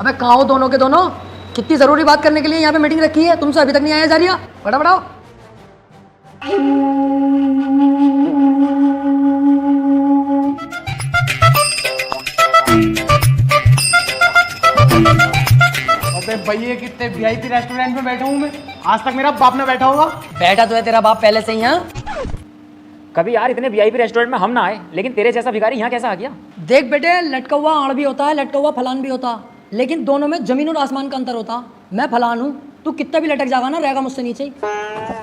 अबे कहाँ हो दोनों के दोनों? कितनी जरूरी बात करने के लिए यहाँ पे मीटिंग रखी है, तुमसे अभी तक नहीं आया जा रही? बड़ा बढ़ाओ। अबे भैया कितने वीआईपी रेस्टोरेंट में बैठा हूँ मैं, आज तक मेरा बाप ना बैठा होगा। बैठा तो है तेरा बाप पहले से ही यहाँ। कभी यार इतने वीआईपी रेस्टोरेंट में हम ना आए, लेकिन तेरे जैसा भिखारी यहाँ कैसा आ गया? देख बेटे, लटका हुआ आड़ भी होता है, लटका हुआ फलान भी होता, लेकिन दोनों में जमीन और आसमान का अंतर होता। मैं फलान हूँ, तू कितना भी लटक जाएगा ना, रहेगा मुझसे नीचे ही।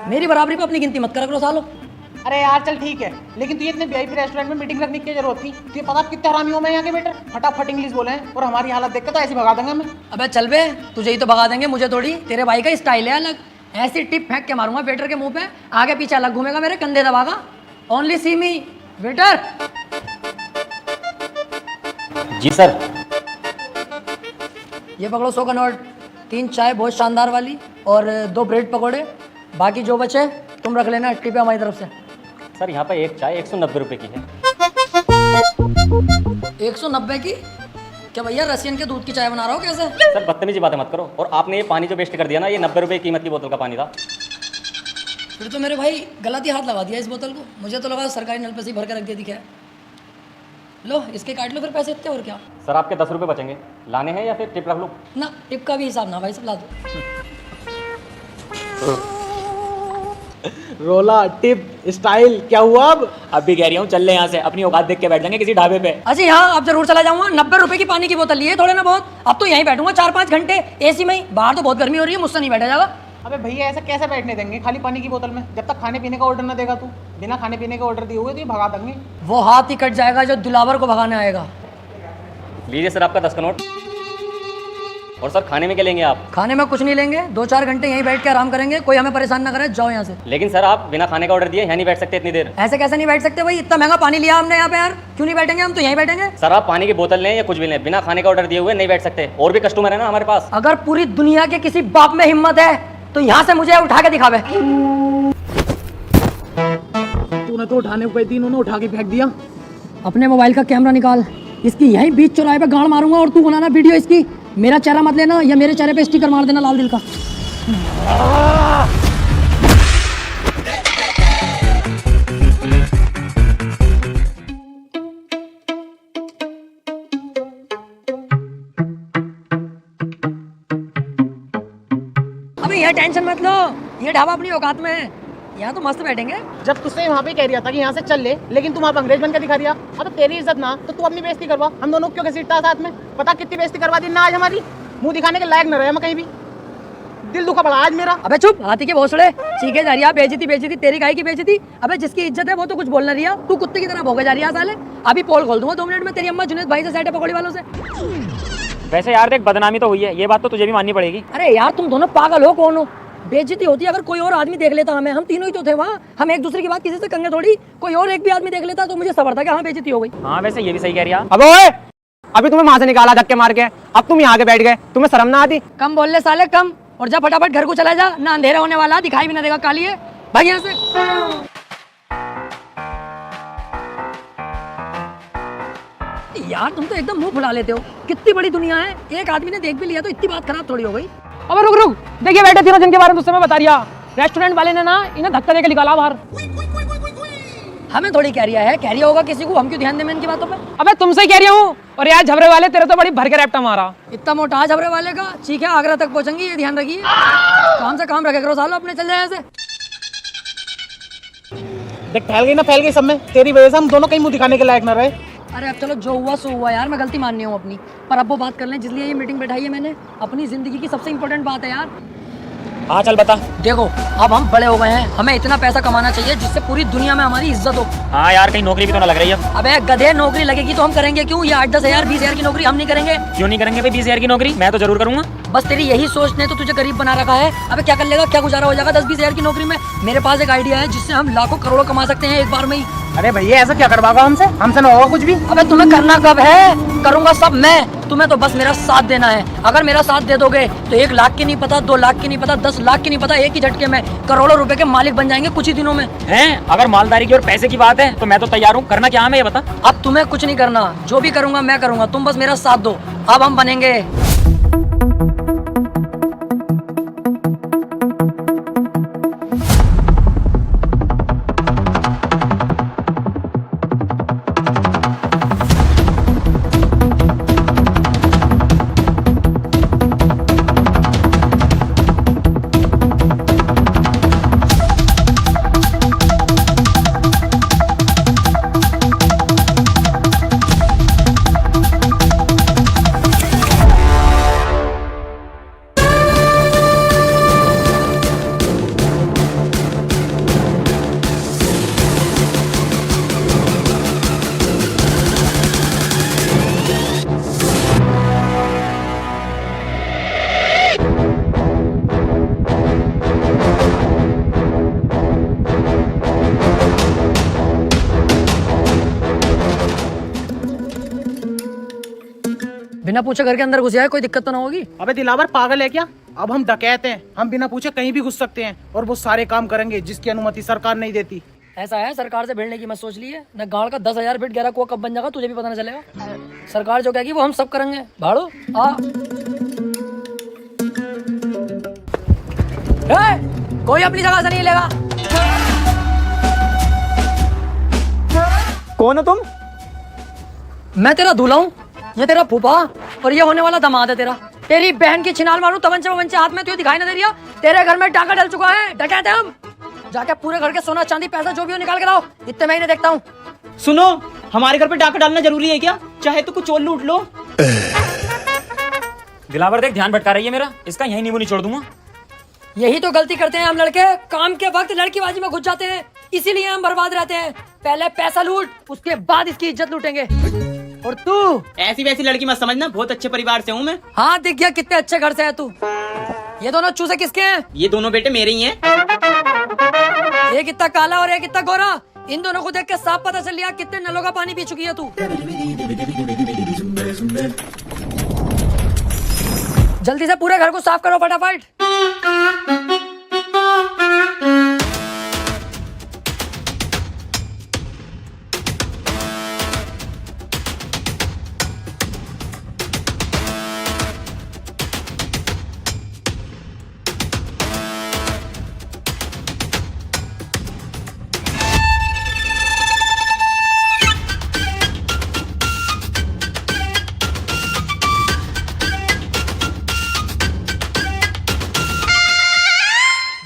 मेरी बराबरी पे अपनी गिनती मत करा करो सालो। अरे यार चल ठीक है, लेकिन तुझे इतने वीआईपी रेस्टोरेंट में मीटिंग रखने की क्या जरूरत थी? तुझे पता कितने हरामी हो मैं यहाँ के बेटे, फटाफट इंग्लिश बोले हैं और हमारी हालत देख के तो ऐसे भगा देंगे मैं। अबे चल बे, तुझे ही तो भगा देंगे, मुझे थोड़ी। तेरे भाई का स्टाइल है अलग, ऐसी टिप फेंक के मारूंगा वेटर के मुंह पे, आगे पीछे अलग घूमेगा, मेरे कंधे दबागा। ओनली सी मी वेटर। जी सर। ये पकड़ो 100 का नोट, 3 चाय बहुत शानदार वाली और 2 ब्रेड पकौड़े, बाकी जो बचे तुम रख लेना, टिप है हमारी तरफ से। सर यहाँ पे एक चाय 190 रुपए की है। 190 की? क्या भैया रसियन के दूध की चाय बना रहा हो कैसे? सर बदतमीजी बातें मत करो, और आपने ये पानी जो वेस्ट कर दिया ना, ये 90 रुपए कीमत की बोतल का पानी था। फिर तो मेरे भाई गलत ही हाथ लगा दिया इस बोतल को, मुझे तो लगा सरकारी नल पे से ही भर के रख दिया दिखा। लो इसके काट लो फिर पैसे इतने, और क्या। सर आपके 10 रुपए बचेंगे, लाने हैं या फिर टिप रख लूँ? ना टिप का भी हिसाब ना भाई, सब ला दो। रोला टिप स्टाइल क्या हुआ अब भी कह रही हूँ चल ले यहाँ से, अपनी औकात देख के बैठ जाएंगे किसी ढाबे पे। अच्छा हाँ, अब जरूर चला जाऊंगा। 90 रुपए की पानी की बोतल लिए थोड़े ना बहुत, अब तो यहीं बैठूंगा 4-5 घंटे एसी में ही। बाहर तो बहुत गर्मी हो रही है, मुझसे नहीं बैठा जाएगा। अबे भैया ऐसा कैसे बैठने देंगे खाली पानी की बोतल में, जब तक खाने पीने का ऑर्डर ना देगा तू। बिना खाने पीने का ऑर्डर दिए हुए तो ये भगा देंगे। वो हाथ ही कट जाएगा जो दिलावर को भगाने आएगा। लीजिए सर आपका 10 का नोट। और सर खाने में क्या लेंगे आप? खाने में कुछ नहीं लेंगे, 2-4 घंटे यहीं बैठ के आराम करेंगे, कोई हमें परेशान ना करे, जाओ यहाँ से। लेकिन सर आप बिना खाने का ऑर्डर दिए यहाँ नहीं बैठ सकते इतनी देर। ऐसे कैसे नहीं बैठ सकते भाई, इतना महंगा पानी लिया हमने यहाँ पे यार, क्यों नहीं बैठेंगे? हम तो यहीं बैठेंगे। सर आप पानी की बोतल लें या कुछ भी लें, बिना खाने का ऑर्डर दिए हुए नहीं बैठ सकते, और भी कस्टमर है ना हमारे पास। अगर पूरी दुनिया के किसी बाप में हिम्मत है तो यहाँ से मुझे उठा के दिखावे। तूने तो उठाने को कही थी, इन्होंने उठा के फेंक दिया। अपने मोबाइल का कैमरा निकाल, इसकी यहीं बीच चौराहे पे गाड़ मारूंगा और तू बनाना वीडियो इसकी। मेरा चेहरा मत लेना, या मेरे चेहरे पे स्टिकर मार देना लाल दिल का। अबे ये टेंशन मत लो, ये ढाबा अपनी औकात में है, यहाँ तो मस्त बैठेंगे। जब तुझसे वहाँ पे कह रहा था कि यहाँ से चल ले, लेकिन तुम वहाँ पे अंग्रेज बन के दिखा रिया। अब तेरी इज्जत ना तो तू अपनी बेइज्जती करवा, हम दोनों क्यों घसीटता साथ में? पता कितनी बेइज्जती करवा दी ना आज हमारी, मुंह दिखाने के लायक न रहे हम कहीं भी। दिल दुखा पड़ा आज मेरा। अबे चुप, हाथी के भोसड़े सीखे जा रही है। बेइज्जती तेरी गाय की बेइज्जती। अबे जिसकी इज्जत है वो तो कुछ बोलना रही है, तू कुत्ते की तरह भोगे जा रही है साले। अभी पोल खोल दूंगा 2 मिनट में, तेरी अम्मा जुनेद भाई से सेट है पकौड़ी वालों से। वैसे यार देख, बदनामी तो हुई है, ये बात तो तुझे भी माननी पड़ेगी। अरे यार तुम दोनों पागल हो, कौन हो? बेइज्जती होती अगर कोई और आदमी देख लेता हमें, हम तीनों ही तो थे वहाँ, हम एक दूसरे की बात किसी से कंगे थोड़ी। कोई और एक भी आदमी देख लेता तो मुझे सबर था कि हाँ बेइज्जती हो गई। हाँ वैसे ये भी सही कह रही है। अब ओए, अभी तुम्हें वहां से निकाला धक्के मार के, अब तुम यहाँ के बैठ गए, तुम्हें शर्म ना आती? कम बोल ले साले कम, और जा फटाफट घर को चला जा, ना अंधेरा होने वाला, दिखाई भी ना देगा काली है। भाग यहाँ से। यार तुम तो एकदम मुंह फुला लेते हो, कितनी बड़ी दुनिया है, एक आदमी ने देख भी लिया तो इतनी बात खराब थोड़ी हो गई। अब रुक रुक, देखिए बैठे तीनों जिनके बारे में तुझसे मैं बता रिया, रेस्टोरेंट वाले ने ना इन्हें धक्का देके निकाला बाहर। हमें थोड़ी कह रिया है, कह रिया होगा किसी को, हम क्यों ध्यान दें इनकी बातों पे? अबे तुमसे ही कह रही हूँ, और यार झबरे वाले तेरे तो बड़ी भर के रैप्टा मारा। इतना मोटा झबरे वाले का चीख है आगरा तक पहुंचेंगी, ये ध्यान रखिए। काम से काम रखे करो सालो अपने, चल जाए ऐसे। देख फैल गई सब में, तेरी वजह से हम दोनों कहीं मुंह दिखाने के लायक न रहे। अरे अब चलो जो हुआ सो हुआ यार, मैं गलती माननी हूँ अपनी, पर अब वो बात कर लें जिसलिए ये मीटिंग बैठाई है मैंने, अपनी जिंदगी की सबसे इंपॉर्टेंट बात है यार। हाँ चल बता। देखो अब हम बड़े हो गए हैं, हमें इतना पैसा कमाना चाहिए जिससे पूरी दुनिया में हमारी इज्जत हो। हाँ यार कहीं नौकरी भी तो ना लग रही है। अबे गधे, नौकरी लगेगी तो हम करेंगे क्यों? ये 8-10 हजार 20 हजार की नौकरी हम नहीं करेंगे। क्यों नहीं करेंगे भाई 20 हजार की नौकरी? मैं तो जरूर करूंगा। बस तेरी यही सोच ने तो तुझे गरीब बना रखा है। अबे क्या कर लेगा, क्या गुजारा हो जाएगा 10-20 हजार की नौकरी में? मेरे पास एक आइडिया है जिससे हम लाखों करोड़ों कमा सकते हैं एक बार में ही। अरे भैया ऐसा क्या करवाओगा हमसे? हमसे ना होगा कुछ भी। अबे तुम्हें करना कब है? करूंगा सब मैं, तुम्हें तो बस मेरा साथ देना है। अगर मेरा साथ दे दोगे तो 1 लाख की नहीं पता, 2 लाख की नहीं पता, 10 लाख की नहीं पता, एक ही झटके में करोड़ों रुपए के मालिक बन जाएंगे कुछ ही दिनों में। हैं? अगर मालदारी की और पैसे की बात है तो मैं तो तैयार हूँ। करना क्या है ये बता। अब तुम्हें कुछ नहीं करना, जो भी करूंगा मैं करूंगा, तुम बस मेरा साथ दो। अब हम बनेंगे बिना पूछे घर के अंदर घुस जाए, कोई दिक्कत तो ना होगी? अबे दिलावर पागल है क्या? अब हम डकैत हैं, हम बिना पूछे कहीं भी घुस सकते हैं और वो सारे काम करेंगे जिसकी अनुमति सरकार नहीं देती। ऐसा है, सरकार से भिड़ने की मत सोच ली है न। गाड़ का 10,000 फीट गहरा कुआं कब बन जाएगा तुझे भी पता नहीं चलेगा। सरकार जो कहेगी वो हम सब करेंगे। भाड़ो आ कोई अपनी जगह से नहीं लेगा। कौन हो तुम? मैं तेरा दूल्हा हूँ, ये तेरा फूफा और ये होने वाला दामाद है तेरा। तेरी बहन की छिनाल मारूं तवंचे वंचे हाथ में, तुझे दिखाई ना दे रहा? तेरे घर में डाका डल चुका है, डकैत हैं हम। जाके पूरे घर के सोना चांदी पैसा जो भी हो निकाल के लाओ, इतने मैं ही नहीं देखता हूँ। सुनो, हमारे घर पे डाका डालना जरूरी है क्या? चाहे तो कुछ और लूट लो। दिलावर देख, ध्यान भटका रही है मेरा, इसका यही नींबू नहीं छोड़ दूंगा। यही तो गलती करते हैं हम लड़के, काम के वक्त लड़कीबाजी में घुस जाते हैं, इसीलिए हम बर्बाद रहते हैं। पहले पैसा लूट, उसके बाद इसकी इज्जत लूटेंगे। और तू ऐसी वैसी लड़की मत समझना, बहुत अच्छे परिवार से हूँ मैं। हाँ दिख गया कितने अच्छे घर से है तू। ये दोनों चूजे किसके हैं? ये दोनों बेटे मेरे ही हैं। एक इतना काला और एक इतना गोरा, इन दोनों को देख के साफ पता चल लिया कितने नलों का पानी पी चुकी है तू। जल्दी से पूरे घर को साफ करो फटाफट।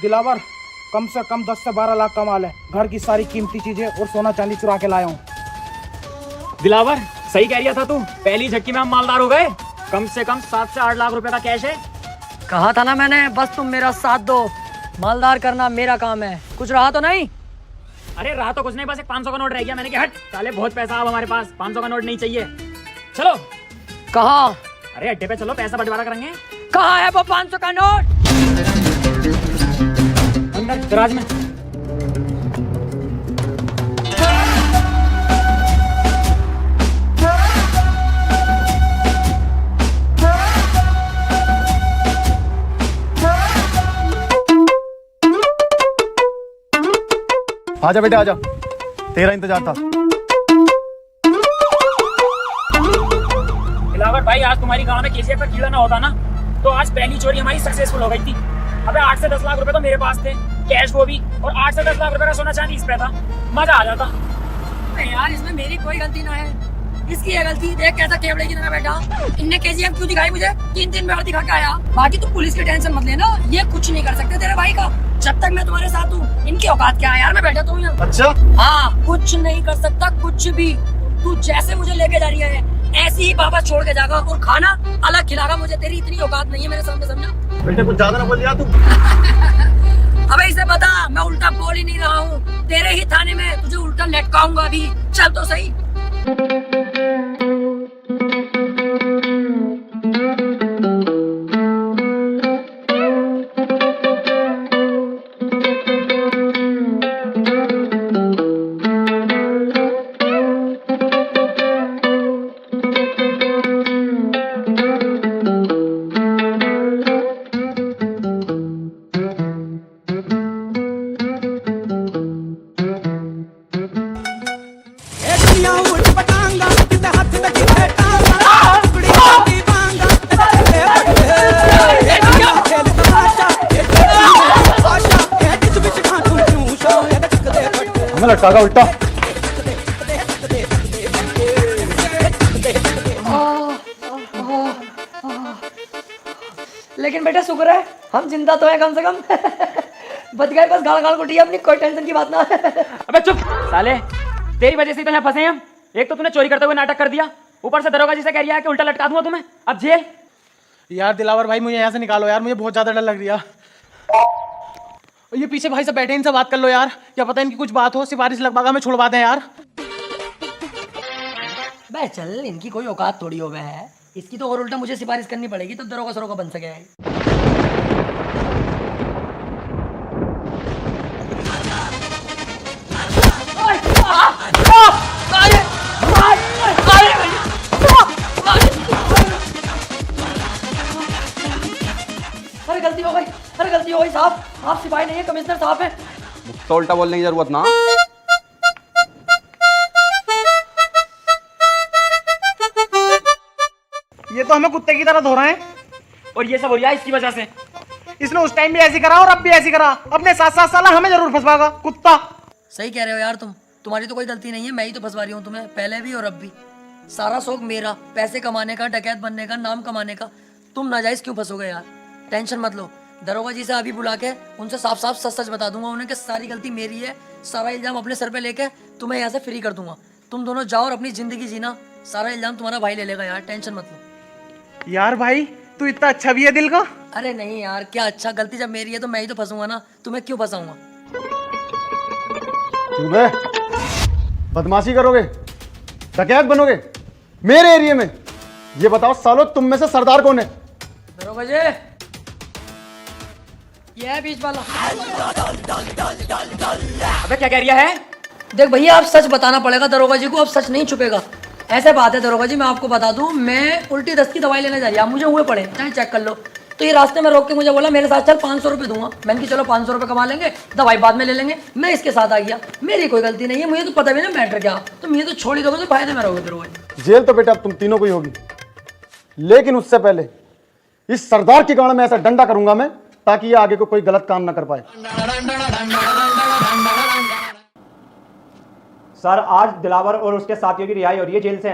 दिलावर कम से कम 10 से 12 लाख का माल है, घर की सारी कीमती चीजें और सोना चांदी चुरा के लाया हूँ। दिलावर सही कह रहा था तू, पहली झटकी में हम मालदार हो गए। कम से कम 7 से 8 लाख रुपए का कैश है। कहा था ना मैंने, बस तुम मेरा साथ दो, मालदार करना मेरा काम है। कुछ रहा तो नहीं? अरे रहा तो कुछ नहीं, बस एक 500 का नोट रह गया। मैंने कहा हट साले, बहुत पैसा अब हमारे पास, 500 का नोट नहीं चाहिए। चलो। कहा? अरे अड्डे पे चलो, पैसा बंटवारा करेंगे। कहा है वो 500 का नोट? अंदर दराज में। आजा बेटे आजा, तेरा इंतजार था। दिलावर भाई, आज तुम्हारी गांव में केसीएफ का कीड़ा ना होता ना, तो आज पहली चोरी हमारी सक्सेसफुल हो गई थी। अबे 8 से 10 लाख रुपए तो मेरे पास थे, कैश वो भी, और 8 से 10 लाख रुपए का सोना चांदी इस पे था। मजा आ जाता। यार इसमें मेरी कोई गलती ना है, इसकी है गलती। देख कैसा केवड़े की तरह बैठा। इनने केजीएफ क्यों दिखाई मुझे? 3-3 बार दिखा के आया। बाकी तू पुलिस की टेंशन मत लेना, ये कुछ नहीं कर सकते तेरे भाई का, जब तक मैं तुम्हारे साथ हूँ। इनकी औकात क्या है यार, मैं बैठा तो हूँ यहाँ। अच्छा हाँ, कुछ नहीं कर सकता, कुछ भी। तू जैसे मुझे लेके जा रही है ऐसी ही वापस छोड़ के जाएगा, और खाना अलग खिलागा मुझे। तेरी इतनी औकात नहीं है मेरे सामने, समझा? बेटे कुछ ज्यादा ना बोल दिया तू। अबे इसे बता, मैं उल्टा बोल ही नहीं रहा हूँ। तेरे ही थाने में तुझे उल्टा लटकाऊंगा अभी। चल तो सही। मैं लटका उल्टा। लेकिन बेटा शुक्र है हम जिंदा तो हैं कम से कम। बच गए, बस गाल गाल कुटी अपनी, कोई टेंशन की बात ना। अबे चुप साले, तेरी वजह से तो यहाँ फंसे हम। एक तो तूने चोरी करते हुए नाटक कर दिया, ऊपर से दरोगा जी से कह रहा है कि उल्टा लटका दूंगा तुम्हें, अब जेल। यार दिलावर भाई मुझे यहाँ से निकालो यार, मुझे बहुत ज्यादा डर लग रहा। ये पीछे भाई सब बैठे, इनसे बात कर लो यार, क्या पता इनकी कुछ बात हो, सिफारिश लगवा में छुड़वा दें यार। बे चल, इनकी कोई औकात थोड़ी हो गए है, इसकी तो और उल्टा मुझे सिफारिश करनी पड़ेगी तब दरोगा सरोगा बन सके। साहब, आप सिपाही नहीं है, कमिश्नर साहब है। तो उल्टा बोलने की जरूरत ना। ये तो हमें कुत्ते की तरह धो रहे हैं। और ये सब हो रहा है इसकी वजह से। इसने उस टाइम भी ऐसी करा और अब भी ऐसी करा। अपने 7-7 साल हमें जरूर फंसवाएगा कुत्ता। सही कह रहे हो यार तुम, तुम्हारी तो कोई गलती नहीं है, मैं ही तो फंसवा रही हूँ तुम्हें, पहले भी और अब भी। सारा शौक मेरा, पैसे कमाने का, डकैत बनने का, नाम कमाने का। तुम नाजायज क्यों फंसोगे यार? टेंशन मत लो, दरोगा जी से अभी बुला के उनसे साफ साफ सच सच बता दूंगा उन्हें कि सारी गलती मेरी है। सारा इल्जाम अपने सर पे लेके तुम्हें यहाँ से फ्री कर दूंगा। तुम दोनों जाओ और अपनी जिंदगी जीना, सारा इल्जाम तुम्हारा भाई ले लेगा यार, टेंशन मत लो। यार भाई तू इतना अच्छा भी है दिल का। अरे नहीं यार, क्या अच्छा, गलती जब मेरी है तो मैं ही तो फंसूंगा ना, तुम्हें क्यों फंसाऊंगा? चुप है, बदमाशी करोगे, डकैत बनोगे मेरे एरिया में? ये बताओ सालो, तुम में से सरदार कौन है? दरोगा जी, ये है बीच वाला। अबे क्या कह रही है? देख भैया, आप सच बताना पड़ेगा दरोगा जी को, अब सच नहीं छुपेगा। ऐसे बात है दरोगा जी, मैं आपको बता दूं, मैं उल्टी दस्त की दवाई लेने जा रही, आप मुझे हुए पड़े, चाहे चेक कर लो। तो ये रास्ते में रोक के मुझे बोला मेरे साथ चल, 500 रुपये दूंगा। मैंने कहा चलो 500 रुपये कमा लेंगे, दवाई बाद में ले लेंगे। मैं इसके साथ आ गया, मेरी कोई गलती नहीं है, मुझे तो पता भी ना मैटर क्या। तो मुझे तो छोड़ ही दोगे तो फायदे में रहोगे दरोगा जी। जेल तो बेटा तुम तीनों को ही होगी, लेकिन उससे पहले इस सरदार की गाड़ में ऐसा डंडा करूंगा मैं, ताकि ये आगे को कोई गलत काम ना कर पाए। सर आज दिलावर और उसके साथियों की रिहाई हो रही है जेल से।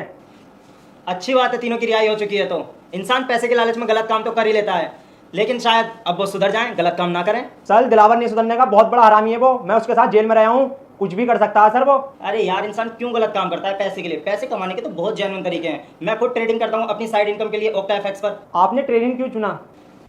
अच्छी बात है, तीनों की रिहाई हो चुकी है। तो इंसान पैसे के लालच में गलत काम तो कर ही लेता है, लेकिन शायद अब वो सुधर जाएं, गलत काम ना करें। सर दिलावर नहीं सुधरने का, बहुत बड़ा हरामी है वो। मैं उसके साथ जेल में रहा हूँ, कुछ भी कर सकता है सर वो। अरे यार, इंसान क्यों गलत काम करता है पैसे के लिए? पैसे कमाने के तो बहुत जेन्युइन तरीके हैं। मैं खुद ट्रेडिंग करता हूँ अपनी साइड इनकम के लिए ओक्टा एफएक्स पर। आपने ट्रेडिंग क्यों चुना?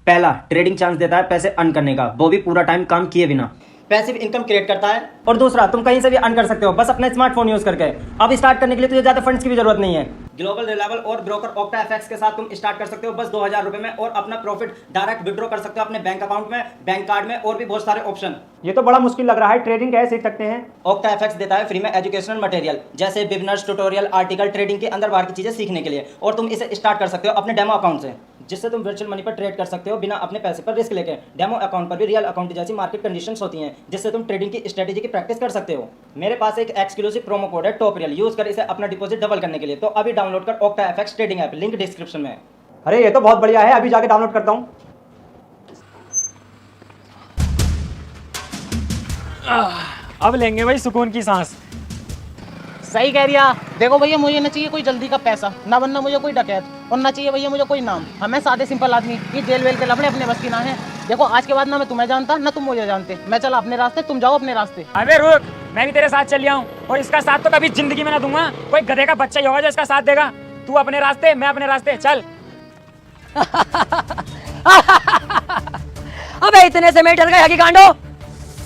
पहला, ट्रेडिंग चांस देता है पैसे अर्न करने का, वो भी पूरा टाइम काम किए बिना। पैसिव इनकम क्रिएट करता है। और दूसरा, तुम कहीं से भी अर्न कर सकते हो, बस अपना स्मार्टफोन यूज करके। अब स्टार्ट करने के लिए तुझे ज्यादा फंड्स की भी जरूरत नहीं है। ग्लोबल रिलायबल और ब्रोकर ओक्टा एफएक्स के साथ तुम स्टार्ट कर सकते हो बस 2000 रुपए में, और अपना प्रॉफिट डायरेक्ट विड्रॉ कर सकते हो अपने बैंक अकाउंट में, बैंक कार्ड में, और भी बहुत सारे ऑप्शन। ये तो बड़ा मुश्किल लग रहा है, ट्रेडिंग कैसे सीख सकते हैं? ओक्टा एफएक्स देता है फ्री में एजुकेशनल मटेरियल, जैसे बिगनर्स ट्यूटोरियल, आर्टिकल, ट्रेडिंग के अंदर बाहर की चीजें सीखने के लिए। और तुम इसे स्टार्ट कर सकते हो अपने डेमो अकाउंट से, जिससे तुम वर्चुअल मनी पर ट्रेड कर सकते हो बिना अपने पैसे पर रिस्क लेके। डेमो अकाउंट पर भी रियल अकाउंट जैसी मार्केट कंडीशंस होती हैं, जिससे तुम ट्रेडिंग की स्ट्रेटेजी की प्रैक्टिस कर सकते हो। मेरे पास एक एक्सक्लूसिव प्रोमो कोड है टॉप रियल, यूज कर इसे अपना डिपॉजिट डबल करने के लिए। तो अभी डाउनलोड कर octa FX trading app, link description में है। अरे ये तो बहुत बढ़िया है, अभी जाके डाउनलोड करता हूँ। अब लेंगे भाई सुकून की सांस। सही कह रिया। देखो भैया, मुझे ना चाहिए कोई जल्दी का पैसा, ना बनना मुझे कोई डकैत, और ना चाहिए भैया मुझे कोई नाम। हमें सादे सिंपल आदमी, ये जेल वेल के लफड़े अपने बस की ना है। देखो आज के बाद ना मैं तुम्हें जानता, ना तुम मुझे जानते। मैं चला अपने रास्ते, तुम जाओ अपने रास्ते। अबे रुक, मैं भी तेरे साथ चल लिया हूँ, और इसका साथ तो कभी जिंदगी में ना दूंगा। कोई गधे का बच्चा ही होगा जो इसका साथ देगा। तू अपने रास्ते, मैं अपने रास्ते, चल। अबे इतने से मैं डर गया कि कांडो,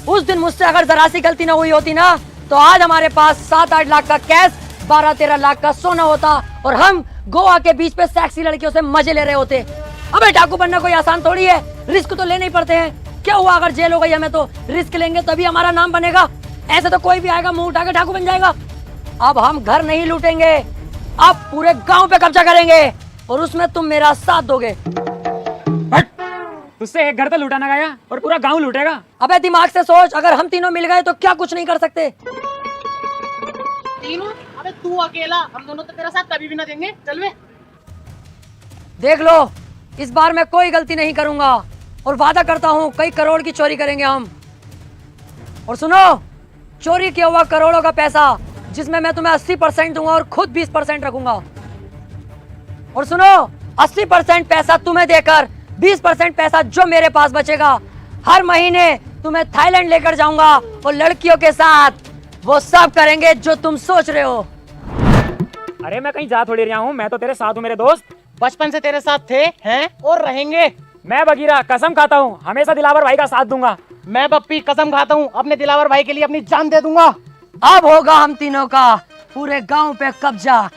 उस दिन मुझसे अगर जरा सी गलती ना हुई होती ना, तो आज हमारे पास 7-8 लाख का कैश, 12-13 लाख का सोना होता, और हम गोवा के बीच पे सेक्सी लड़कियों से मजे ले रहे होते। अबे डाकू बनना कोई आसान थोड़ी है, रिस्क तो लेने ही पड़ते हैं। क्या हुआ अगर जेल हो गई हमें, तो रिस्क लेंगे तभी हमारा नाम बनेगा। ऐसे तो कोई भी आएगा मुंह उठा के डाकू बन जाएगा। अब हम घर नहीं लूटेंगे, अब पूरे गांव पे कब्जा करेंगे, और उसमें तुम मेरा साथ दोगे। तुझसे एक घर तो लूटा ना गया, और पूरा गांव लूटेगा। अबे दिमाग से सोच, अगर हम तीनों मिल गए तो क्या कुछ नहीं कर सकते। तीनों? अबे तू अकेला, हम दोनों तो तेरा साथ कभी भी ना देंगे। चल वे। देख लो, इस बार मैं कोई गलती नहीं करूंगा, और वादा करता हूं कई करोड़ की चोरी करेंगे हम। और सुनो, चोरी किया हुआ करोड़ों का पैसा, जिसमें मैं तुम्हें 80% दूंगा और खुद 20% रखूंगा। और सुनो, 80% पैसा तुम्हें देकर 20% पैसा जो मेरे पास बचेगा, हर महीने तुम्हें थाईलैंड लेकर जाऊंगा, और लड़कियों के साथ वो सब करेंगे जो तुम सोच रहे हो। अरे मैं कहीं जा थोड़ी रहा हूँ, मैं तो तेरे साथ हूँ मेरे दोस्त। बचपन से तेरे साथ थे, हैं, और रहेंगे। मैं बगीरा कसम खाता हूँ हमेशा दिलावर भाई का साथ दूंगा। मैं बप्पी कसम खाता हूँ अपने दिलावर भाई के लिए अपनी जान दे दूंगा। अब होगा हम तीनों का पूरे गांव पे कब्जा।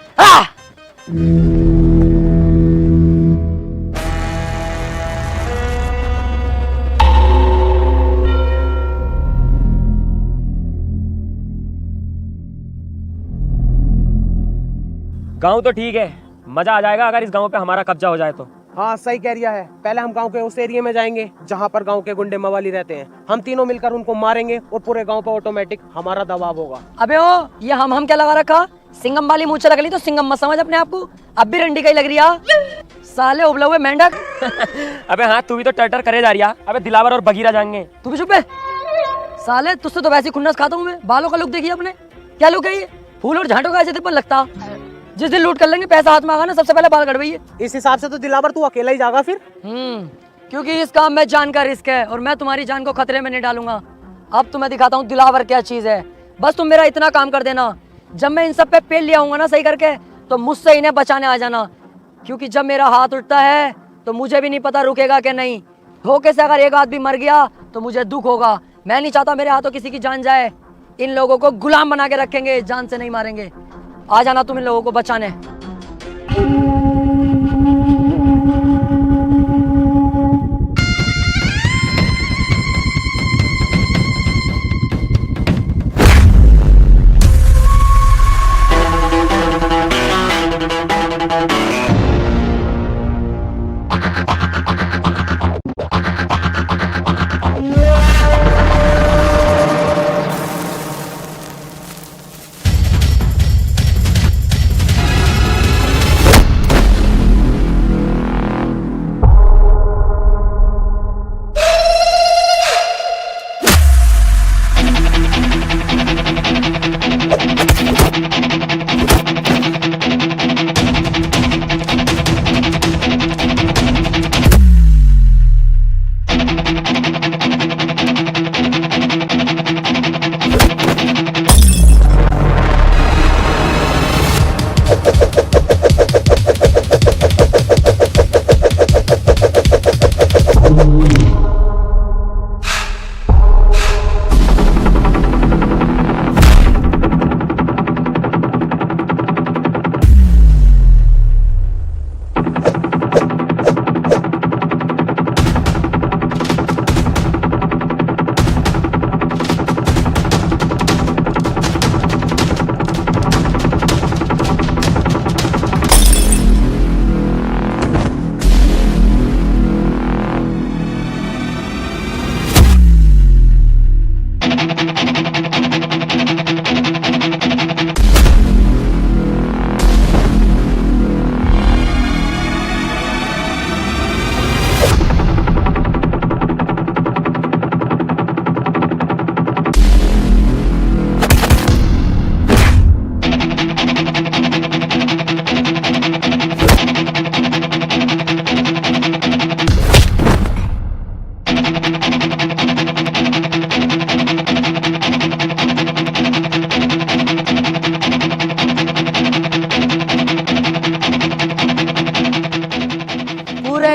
गांव तो ठीक है, मजा आ जाएगा अगर इस गांव पे हमारा कब्जा हो जाए तो। हाँ सही कह रिया है। पहले हम गांव के उस एरिया में जाएंगे जहाँ पर गांव के गुंडे मवाली रहते हैं। हम तीनों मिलकर उनको मारेंगे और पूरे गांव पर ऑटोमेटिक हमारा दबाव होगा। अबे ओ, ये हम क्या लगा रखा? सिंगम वाली मुँह लग ली तो सिंगम मत समझ अपने आप को। अब भी रंडी का ही लग रही है साले उबले हुए मेंढक। अबे हाँ, तू भी तो टटर करे जा रहा। अबे दिलावर और बगीरा जाएंगे। तू भी चुप है साले, तुझसे तो वैसे खुन्नस खाता हूँ मैं। बालों का लुक देखिए अपने, क्या लुक है ये? फूल और झांटों का ऐसे पर लगता। जिस दिन लूट कर लेंगे, पैसा हाथ में आगा ना, सबसे पहले बाल कटवाइए। इस हिसाब से तो दिलावर तू अकेला ही जाएगा फिर। क्योंकि इस काम में जान का रिस्क है और मैं तुम्हारी जान को खतरे में नहीं डालूंगा। अब तुम्हें दिखाता हूँ दिलावर क्या चीज है। बस तुम मेरा इतना काम कर देना, जब मैं इन सब पे पेल लिया आऊंगा ना सही करके, तो मुझसे इन्हें बचाने आ जाना। क्योंकि जब मेरा हाथ उठता है तो मुझे भी नहीं पता रुकेगा कि नहीं। धोखे से अगर एक आदमी मर गया तो मुझे दुख होगा। मैं नहीं चाहता मेरे हाथों किसी की जान जाए। इन लोगों को गुलाम बना के रखेंगे, जान से नहीं मारेंगे। आ जाना तुम इन लोगों को बचाने।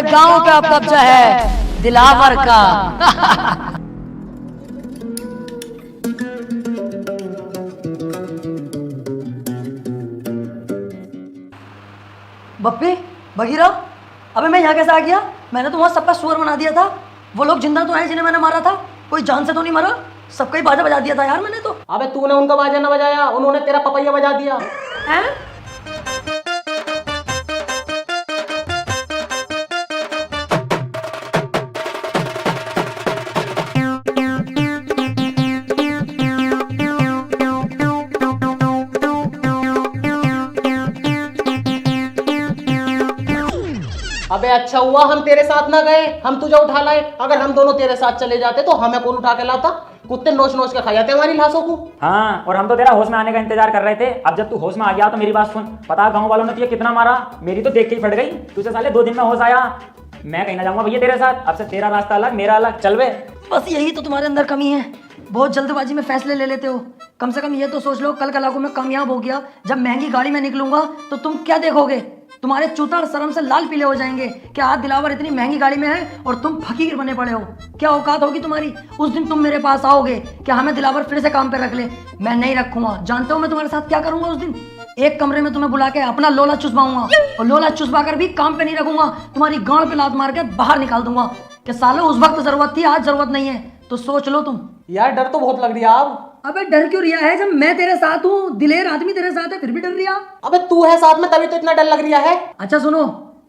गांव पे अब कब्जा है दिलावर का। बप्पी, बगीरा, अबे मैं यहाँ कैसे आ गया? मैंने तो वहाँ सबका सुअर बना दिया था। वो लोग जिंदा तो हैं जिन्हें मैंने मारा था, कोई जान से तो नहीं मरा। सबका ही बाजा बजा दिया था यार मैंने तो। अबे तूने उनका बाजा ना बजाया, उन्होंने तेरा पपैया बजा दिया। हैं? अबे अच्छा हुआ हम तेरे साथ ना गए, हम तुझे उठा लाए। अगर हम दोनों तेरे साथ चले जाते तो हमें कौन उठा के लाता? कुत्ते नोच नोच के खा जाते हमारी लाशों को। हाँ, और हम तो तेरा होश में आने का इंतजार कर रहे थे। अब जब तू होश में आ गया तो मेरी बात सुन। पता गांव वालों ने तुझे कितना मारा, मेरी तो देख के ही फट गई। तुझे साले 2 दिन में होश आया। मैं कहीं ना जाऊंगा भैया तेरे साथ। अब से तेरा रास्ता अलग, मेरा अलग। चल बे। बस यही तो तुम्हारे अंदर कमी है, बहुत जल्दबाजी में फैसले ले लेते हो। कम से कम ये तो सोच लो, कल कलाकों में कामयाब हो गया, जब महंगी गाड़ी में निकलूंगा तो तुम क्या देखोगे? तुम्हारे चूता शर्म से लाल पीले हो जाएंगे कि आज दिलावर इतनी महंगी गाड़ी में है और तुम फकीर बने पड़े हो। क्या औकात होगी तुम्हारी? उस दिन तुम मेरे पास आओगे कि हमें दिलावर फिर से काम पे रख ले। मैं नहीं रखूंगा। जानते हो मैं तुम्हारे साथ क्या करूंगा उस दिन? एक कमरे में तुम्हें बुला के अपना लोला चुसवाऊंगा और लोला चुसवा कर भी काम पे नहीं रखूंगा। तुम्हारी गांड पे लात मार के बाहर निकाल दूंगा कि सालों उस वक्त जरूरत थी, आज जरूरत नहीं है। तो सोच लो तुम। यार डर तो बहुत लग रहा है अब। अबे डर क्यों रिया है जब मैं तेरे साथ हूँ? दिलेर आदमी तेरे साथ है फिर भी डर रिया? अबे तू है साथ में तभी तो इतना डर लग रहा है। अच्छा सुनो,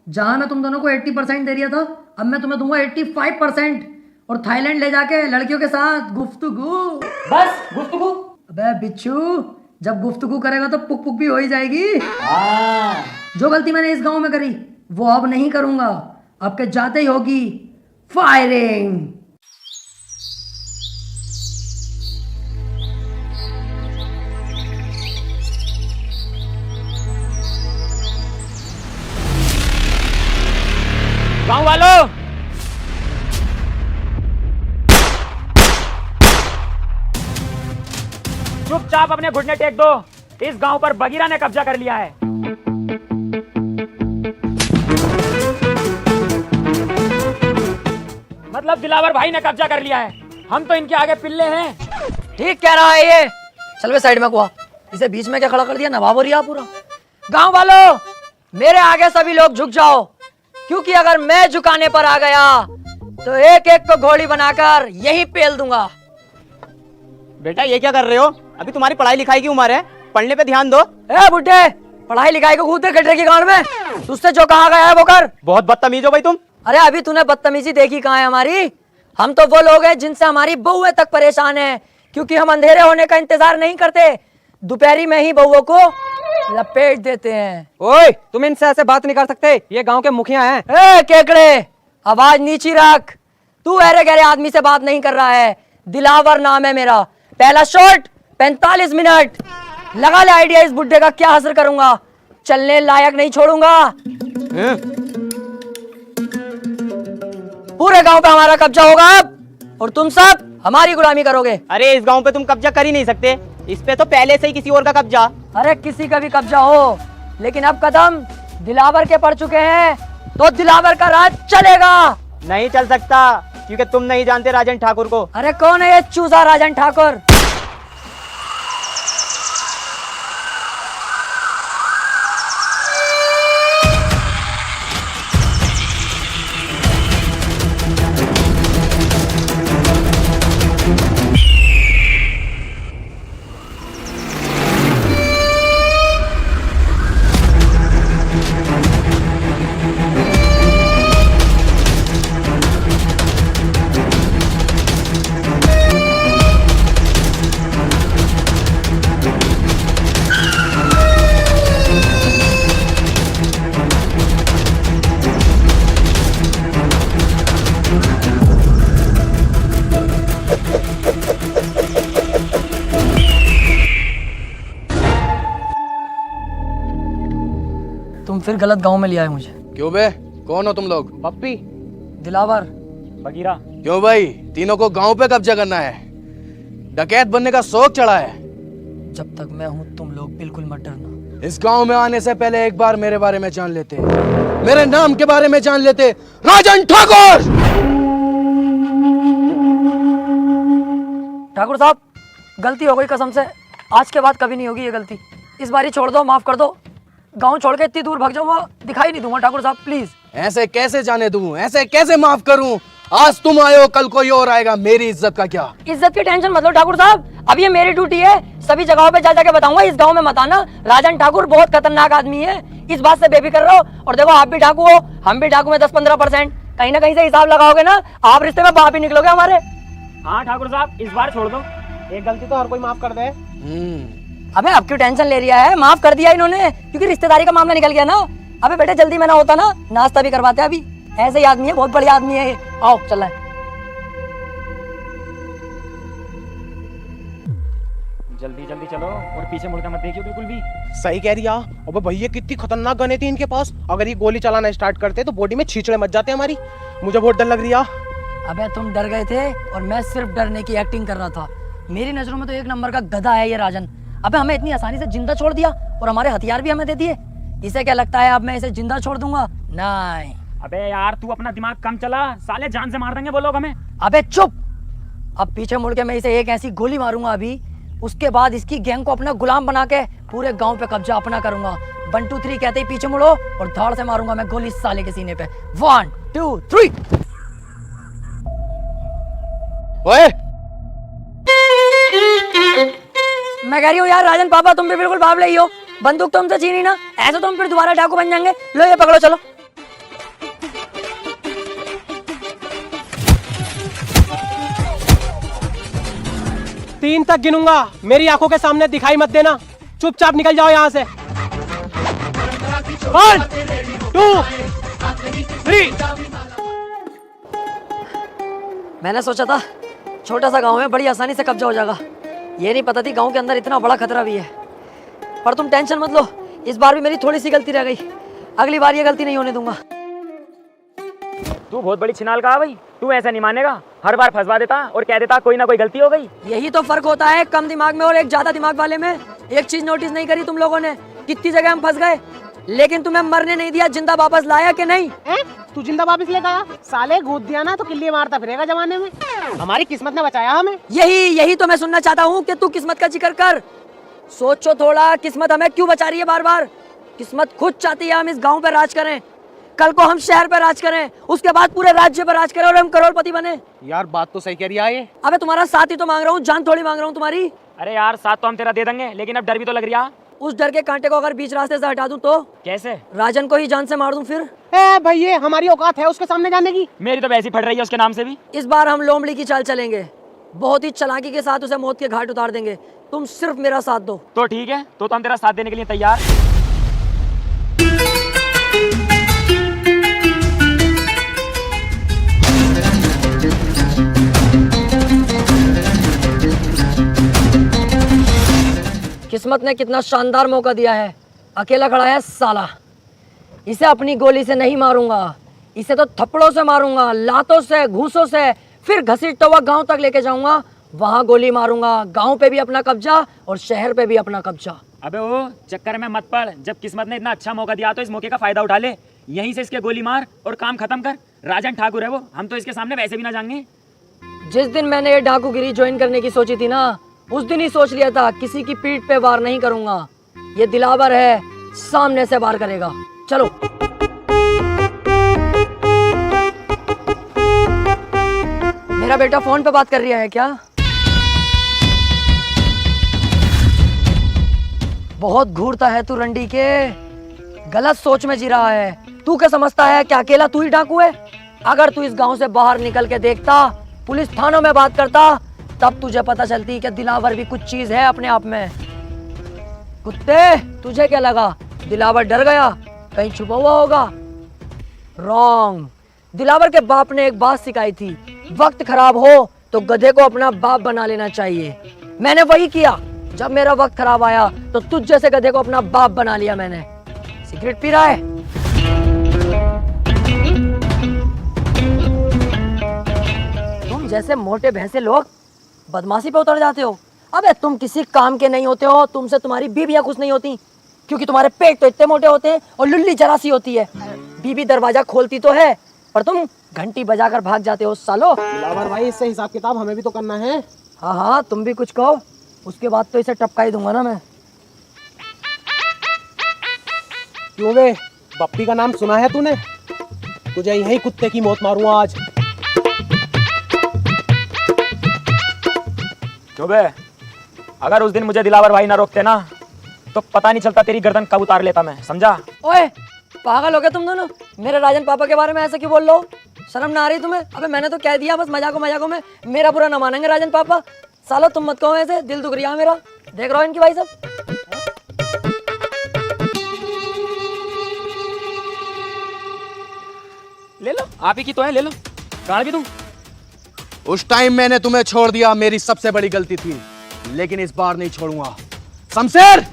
जहां मैं तुम दोनों को 80% दे दिया था, अब मैं तुम्हें दूंगा 85%। और थाईलैंड ले जाके लड़कियों के साथ गुफ्तगू। बस गुफ्तगू। अबे बिच्छू, जब गुफ्तगू करेगा तो पुक पुक भी हो ही जाएगी। हाँ। जो गलती मैंने इस गांव में करी वो अब नहीं करूंगा। आपके जाते ही होगी फायरिंग। गांव वालों, चुपचाप अपने घुटने टेक दो। इस गांव पर बगीरा ने कब्जा कर लिया है। मतलब दिलावर भाई ने कब्जा कर लिया है। हम तो इनके आगे पिल्ले हैं। ठीक कह रहा है ये। चल वे साइड में कुआ, इसे बीच में क्या खड़ा कर दिया, नवाब हो रिया पूरा। गांव वालों, मेरे आगे सभी लोग झुक जाओ, क्योंकि अगर मैं झुकाने पर आ गया तो एक एक को घोड़ी बनाकर यहीं पेल दूंगा। बेटा ये क्या कर रहे हो? अभी तुम्हारी पढ़ाई लिखाई की उम्र है, पढ़ने पे ध्यान दो। ए बुड्ढे, पढ़ाई लिखाई को कूदते कटरे की गांड में, तुझसे जो कहा गया है वो कर। बहुत बदतमीज हो भाई तुम। अरे अभी तूने बदतमीजी देखी कहाँ है हमारी? हम तो वो लोग हैं जिनसे हमारी बहुएं तक परेशान हैं, क्योंकि हम अंधेरे होने का इंतजार नहीं करते, दोपहरी में ही बहुओं को लपेट देते हैं। ओए, तुम इनसे ऐसे बात नहीं कर सकते, ये गांव के मुखिया हैं। ए केकड़े, आवाज नीची रख। तू अरे गहरे आदमी से बात नहीं कर रहा है। दिलावर नाम है मेरा। पहला शॉट 45 मिनट। लगा ले आइडिया, इस बुड्ढे का क्या असर करूंगा। चलने लायक नहीं छोड़ूंगा। पूरे गांव पे हमारा कब्जा होगा अब, और तुम सब हमारी गुलामी करोगे। अरे इस गांव पे तुम कब्जा कर ही नहीं सकते, इस पे तो पहले से ही किसी और का कब्जा। अरे किसी का भी कब्जा हो, लेकिन अब कदम दिलावर के पड़ चुके हैं, तो दिलावर का राज चलेगा। नहीं चल सकता, क्योंकि तुम नहीं जानते राजन ठाकुर को। अरे कौन है ये चूजा राजन ठाकुर? तुम फिर गलत गांव में लिया है मुझे। क्यों बे, कौन हो तुम लोग? पप्पी। दिलावर। बगीरा। क्यों भाई, तीनों को गांव पे कब्जा करना है? डकैत बनने का शौक चढ़ा है? जब तक मैं हूं तुम लोग बिल्कुल मत डरना। इस गांव में आने से पहले एक बार मेरे बारे में जान लेते, मेरे नाम के बारे में जान लेते। राजन ठाकुर। ठाकुर साहब, गलती हो गई कसम से, आज के बाद कभी नहीं होगी ये गलती। इस बारी छोड़ दो, माफ कर दो। गांव छोड़ के इतनी दूर भाग जाऊंगा, दिखाई नहीं दूंगा ठाकुर साहब, प्लीज। ऐसे कैसे जाने दूं, ऐसे कैसे माफ करूं? आज तुम आए हो, कल कोई और आएगा, मेरी इज्जत का क्या? इज्जत की टेंशन मत लो ठाकुर साहब, अब ये मेरी ड्यूटी है। सभी जगहों पे जा जाके बताऊंगा, इस गांव में मत आना, राजन ठाकुर बहुत खतरनाक आदमी है, इस बात से बेफिक्र रहो। और देखो, आप भी डाकू हो, हम भी डाकू में 10-15%, कहीं ना कहीं से हिसाब लगाओगे ना, आप रिश्ते में बाप ही निकलोगे हमारे। हाँ ठाकुर साहब, इस बार छोड़ दो। एक गलती तो हर कोई माफ कर दे। अबे अब क्यों टेंशन ले लिया है? माफ कर दिया इन्होंने, क्योंकि रिश्तेदारी का मामला निकल गया ना। अबे बेटे जल्दी में ना होता ना, नाश्ता भी करवाते। अभी ऐसे ही आदमी है, बहुत बढ़िया आदमी है ये। आओ चल रहा है। जल्दी जल्दी चलो, और पीछे मुड़कर मत देखियो बिल्कुल भी। सही कह रही है। अबे भैया कितनी खतरनाक गने थी इनके पास, अगर ये गोली चलाना स्टार्ट करते तो बॉडी में छींचड़े मच जाते हमारी। मुझे बहुत डर लग रही है। अबे तुम डर गए थे और मैं सिर्फ डरने की एक्टिंग कर रहा था। मेरी नजरों में तो एक नंबर का गधा है ये राजन। अबे हमें इतनी आसानी से जिंदा छोड़ दिया और हमारे हथियार भी हमें दे दिए। इसे क्या लगता है अब मैं इसे जिंदा छोड़ दूंगा? नहीं। अबे यार तू अपना दिमाग कम चला, साले जान से मार देंगे वो लोग हमें। अबे चुप। अब पीछे मुड़ के मैं इसे एक ऐसी गोली मारूंगा अभी, उसके बाद इसकी गैंग को अपना गुलाम बना के पूरे गांव पे कब्जा अपना करूंगा। 1 2 3 कहते ही पीछे मुड़ो और धाड़ से मारूंगा मैं गोली इस साले के सीने पे। 1 2 3। ओए, मैं कह रही हूँ यार राजन पापा, तुम भी बिल्कुल बाबले ही हो। बंदूक तो हमसे छीनी ना, ऐसे तो हम फिर दोबारा डाकू बन जाएंगे। लो ये पकड़ो, चलो। 3 तक गिनूंगा, मेरी आंखों के सामने दिखाई मत देना, चुपचाप निकल जाओ यहाँ से। 1 2 3। मैंने सोचा था छोटा सा गांव है, बड़ी आसानी से कब्जा हो जाएगा। ये नहीं पता थी गांव के अंदर इतना बड़ा खतरा भी है। पर तुम टेंशन मत लो, इस बार भी मेरी थोड़ी सी गलती रह गई, अगली बार ये गलती नहीं होने दूंगा। तू बहुत बड़ी छिनाल का भाई, तू ऐसा नहीं मानेगा, हर बार फंसवा देता और कह देता कोई ना कोई गलती हो गई। यही तो फर्क होता है कम दिमाग में और एक ज्यादा दिमाग वाले में। एक चीज नोटिस नहीं करी तुम लोगों ने, कितनी जगह हम फंस गए, लेकिन तुम्हें मरने नहीं दिया, जिंदा वापस लाया कि नहीं? तू जिंदा वापस लेकर आया? साले घूद दिया ना तो किल्ली मारता फिरेगा जमाने में। हमारी किस्मत ने बचाया हमें। यही तो मैं सुनना चाहता हूँ कि तू किस्मत का जिक्र कर। सोचो थोड़ा, किस्मत हमें क्यों बचा रही है बार बार? किस्मत खुद चाहती है हम इस गांव पे राज करें, कल को हम शहर पे राज करें, उसके बाद पूरे राज्य पे राज करें और हम करोड़पति बने। यार बात तो सही कह रही है ये। अबे तुम्हारा साथ ही तो मांग रहा हूँ, जान थोड़ी मांग रहा हूँ तुम्हारी। अरे यार साथ तो हम तेरा दे देंगे, लेकिन अब डर भी तो लग रहा। उस डर के कांटे को अगर बीच रास्ते से हटा दूं तो? कैसे? राजन को ही जान से मार दूं फिर? भैया हमारी औकात है उसके सामने जाने की? मेरी तो वैसी फट रही है उसके नाम से भी। इस बार हम लोमड़ी की चाल चलेंगे, बहुत ही चालाकी के साथ उसे मौत के घाट उतार देंगे। तुम सिर्फ मेरा साथ दो। तो ठीक है, तो हम तेरा साथ देने के लिए तैयार। किस्मत ने कितना शानदार मौका दिया है, अकेला खड़ा है साला। इसे अपनी गोली से नहीं मारूंगा, इसे तो थप्पड़ों से मारूंगा, लातों से, घूसों से, फिर घसीटता हुआ गांव तक लेके जाऊंगा, वहां गोली मारूंगा। गांव पे भी अपना कब्जा और शहर पे भी अपना कब्जा। अबे वो चक्कर में मत पड़, जब किस्मत ने इतना अच्छा मौका दिया तो इस मौके का फायदा उठा ले, यहीं से इसके गोली मार और काम खत्म कर। राजन ठाकुर है वो, हम तो इसके सामने वैसे भी ना जाएंगे। जिस दिन मैंने ये डाकूगिरी ज्वाइन करने की सोची थी ना, उस दिन ही सोच लिया था किसी की पीठ पे वार नहीं करूंगा। ये दिलावर है, सामने से वार करेगा। चलो। मेरा बेटा फोन पे बात कर रहा है क्या? बहुत घूरता है तू रंडी के, गलत सोच में जी रहा है। तू क्या समझता है कि अकेला तू ही डाकू है? अगर तू इस गांव से बाहर निकल के देखता, पुलिस थानों में बात करता, तब तुझे पता चलती कि दिलावर भी कुछ चीज है अपने आप में। कुत्ते, तुझे क्या लगा दिलावर डर गया, कहीं छुपा हुआ होगा? रॉन्ग। दिलावर के बाप ने एक बात सिखाई थी, वक्त खराब हो तो गधे को अपना बाप बना लेना चाहिए। मैंने वही किया, जब मेरा वक्त खराब आया तो तुझ जैसे गधे को अपना बाप बना लिया मैंने। सिगरेट पी रहा है? तुम जैसे मोटे भैंसे लोग बदमाशी पे उतर जाते हो। अबे तुम किसी काम के नहीं होते हो, तुमसे तुम्हारी बीबियां खुश नहीं होती, क्योंकि तुम्हारे पेट तो इतने मोटे होते हैं और लुल्ली जरा सी होती है। बीबी दरवाजा खोलती तो है, पर तुम घंटी बजाकर भाग जाते हो सालो। दिलावर भाई इससे हिसाब किताब हमें भी तो करना है। हाँ हाँ, तुम भी कुछ कहो, उसके बाद तो इसे टपका ही दूंगा ना मैं। क्यों बे, बप्पी का नाम सुना है तूने? तुझे यही कुत्ते की मौत मारूंगा आज। क्यों बे, अगर उस दिन मुझे दिलावर भाई ना रोकते ना, तो पता नहीं चलता तेरी गर्दन कब उतार लेता मैं, समझा? ओए पागल हो गए तुम दोनों, मेरे राजन पापा के बारे में ऐसा क्यों बोल लो? शर्म ना आ रही तुम्हें? अबे मैंने तो कह दिया, बस मजाकों में मेरा बुरा ना मानेंगे राजन पापा। सालो तुम मत कहो ऐसे, दिल दुख रहा मेरा। देख रहा हो इनकी भाई सब। ले लो, आप ही की तो है, ले लो। गाड़ भी दूं? उस टाइम मैंने तुम्हें छोड़ दिया, मेरी सबसे बड़ी गलती थी, लेकिन इस बार नहीं छोड़ूंगा। शमशेर,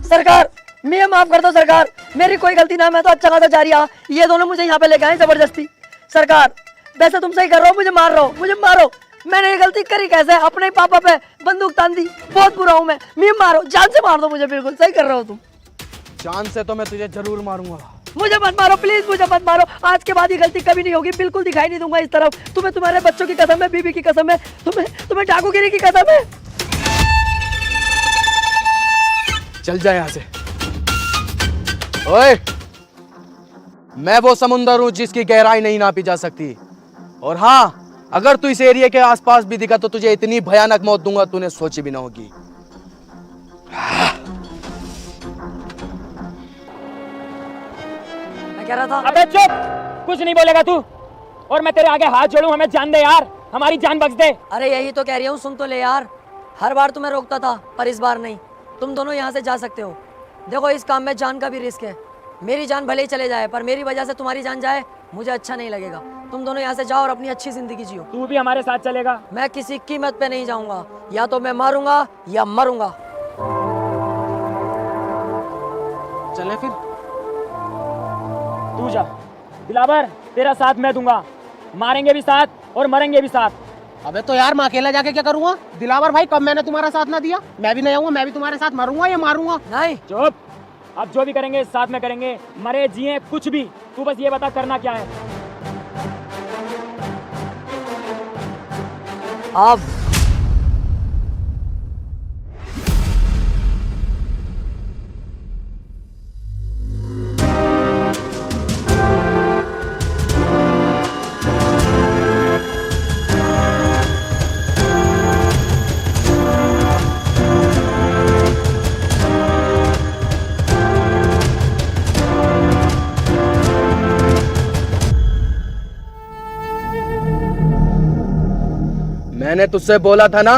सरकार मैं माफ कर दो सरकार, मेरी कोई गलती ना, मैं तो अच्छा खासा जा रहा। ये दोनों मुझे यहाँ पे लेके आए जबरदस्ती। सरकार वैसे तुम सही कर रहे हो, मुझे मार रहे हो, मुझे मारो। मैंने ये गलती करी कैसे? अपने ही पापा पे बंदूक तान दी, बहुत बुरा हूँ मैं। मारो, जान से मार दो मुझे, बिल्कुल सही कर रहे हो तुम। जान से तो मैं तुझे जरूर मारूंगा। मुझे मत मारो प्लीज, मुझे मत मारो। आज के बाद ये गलती कभी नहीं होगी, बिल्कुल दिखाई नहीं दूंगा इस तरफ। तुम्हें तुम्हारे बच्चों की कसम है, बीबी की कसम है, तुम्हें डाकूगिरी की कसम है। चल जा यहाँ से। ओए, मैं वो समुंदर हूं जिसकी गहराई नहीं नापी जा सकती। और हाँ, अगर तू इस एरिया के आसपास भी दिखा तो तुझे इतनी भयानक मौत दूंगा तूने सोची भी ना होगी। मैं कह रहा था अबे चुप, कुछ नहीं बोलेगा तू। और मैं तेरे आगे हाथ जोड़ूं, हमें जान दे यार, हमारी जान बख्श दे। अरे यही तो कह रही हूँ, सुन तो ले यार। हर बार तुम्हें रोकता था पर इस बार नहीं। तुम दोनों यहाँ से जा सकते हो। देखो इस काम में जान का भी रिस्क है। मेरी जान भले ही चले जाए पर मेरी वजह से तुम्हारी जान जाए मुझे अच्छा नहीं लगेगा। तुम दोनों यहाँ से जाओ और अपनी अच्छी जिंदगी जियो। तू भी हमारे साथ चलेगा? मैं किसी कीमत पे नहीं जाऊंगा, या तो मैं मारूंगा या मरूंगा। चले फिर। तू जा दिलावर, तेरा साथ मैं दूंगा। मारेंगे भी साथ और मरेंगे भी साथ। अबे तो यार मैं अकेला जाके क्या करूंगा? दिलावर भाई, कब मैंने तुम्हारा साथ ना दिया? मैं भी नहीं आऊंगा, मैं भी तुम्हारे साथ मरूंगा या मारूंगा? नहीं, चुप, अब जो भी करेंगे साथ में करेंगे, मरे जिए कुछ भी। तू बस ये बता करना क्या है। अब मैंने तुझसे बोला था ना,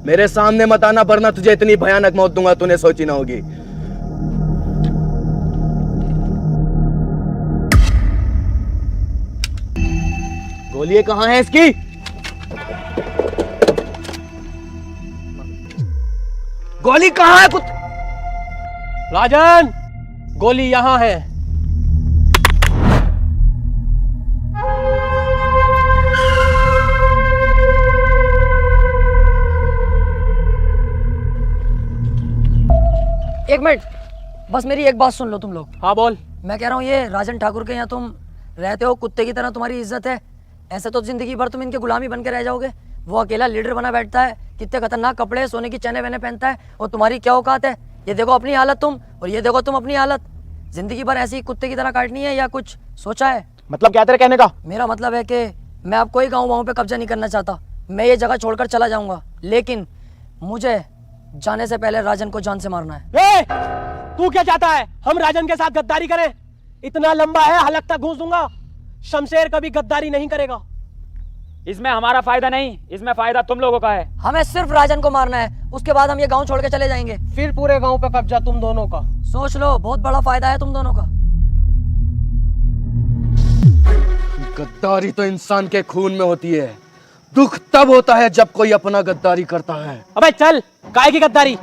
मेरे सामने मत आना वरना तुझे इतनी भयानक मौत दूंगा तूने सोची ना होगी। गोली कहाँ है इसकी? गोली कहाँ है कुछ? राजन, गोली यहाँ है। एक मिनट, बस मेरी एक बात सुन लो तुम लोग। हाँ बोल। मैं कह रहा हूँ ये राजन ठाकुर के यहाँ तुम रहते हो, कुत्ते की तरह तुम्हारी इज्जत है। ऐसे तो जिंदगी भर तुम इनके गुलामी बन के रह जाओगे। वो अकेला लीडर बना बैठता है, कितने खतरनाक कपड़े, सोने की चैने वैने पहनता है, और तुम्हारी क्या औकात है? ये देखो अपनी हालत तुम, और ये देखो तुम अपनी हालत। जिंदगी भर ऐसी कुत्ते की तरह काटनी है या कुछ सोचा है? मतलब क्या तेरे कहने का? मेरा मतलब है कि मैं अब कोई गाँव वाँव पे कब्जा नहीं करना चाहता। मैं ये जगह छोड़कर चला जाऊंगा, लेकिन मुझे जाने से पहले राजन को जान से मारना है। तू क्या चाहता है? हम राजन के साथ गद्दारी करें? इतना लंबा है, हलक तक घूस दूंगा। शमशेर कभी गद्दारी नहीं करेगा। इसमें हमारा फायदा नहीं, इसमें फायदा तुम लोगों का है। हमें सिर्फ राजन को मारना है, उसके बाद हम ये गांव छोड़ के चले जाएंगे। फिर पूरे गांव पे कब्जा तुम दोनों का। सोच लो, बहुत बड़ा फायदा है तुम दोनों का। गद्दारी तो इंसान के खून में होती है। दुख तब होता है जब कोई अपना गद्दारी करता है। अबे चल, काहे की गद्दारी?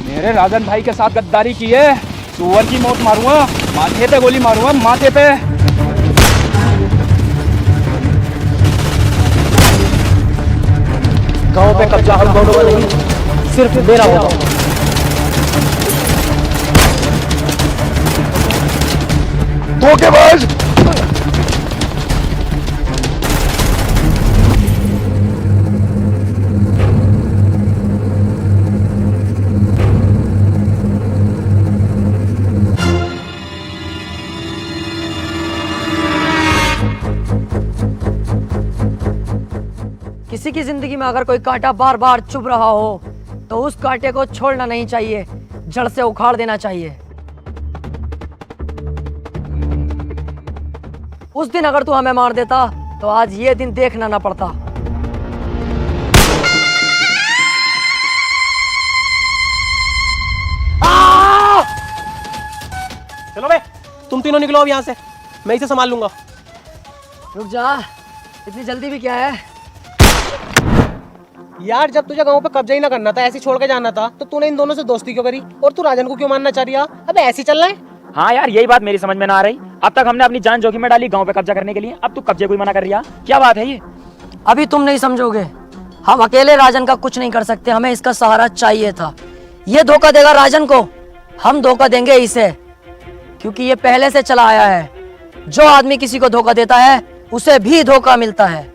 मेरे राजन भाई के साथ गद्दारी की है, सुअर की मौत मारूंगा, माथे पे गोली मारूंगा, माथे पे। गांव पे कब्जा हम दोनों का नहीं, सिर्फ मेरा होगा। धोखेबाज! किसी की जिंदगी में अगर कोई कांटा बार बार चुभ रहा हो तो उस कांटे को छोड़ना नहीं चाहिए, जड़ से उखाड़ देना चाहिए। उस दिन अगर तू हमें मार देता तो आज ये दिन देखना ना पड़ता। चलो बे, तुम तीनों निकलो अब यहाँ से, मैं इसे संभाल लूंगा। रुक जा, इतनी जल्दी भी क्या है? यार जब तुझे गांव पे कब्जा ही ना करना था, ऐसे छोड़ के जाना था, तो तूने इन दोनों से दोस्ती क्यों करी? और तू राजन को क्यों मानना चाह रही है? अबे ऐसे ही चलना है? हाँ यार, यही बात मेरी समझ में ना आ रही। अब तक हमने अपनी जान जोखिम में डाली गांव पे कब्जा करने के लिए, अब तू कब्जे को ही मना कर रही है। क्या बात है ये? अभी तुम नहीं समझोगे। हम अकेले राजन का कुछ नहीं कर सकते, हमें इसका सहारा चाहिए था। ये धोखा देगा राजन को, हम धोखा देंगे इसे, क्योंकि ये पहले से चला आया है। जो आदमी किसी को धोखा देता है उसे भी धोखा मिलता है।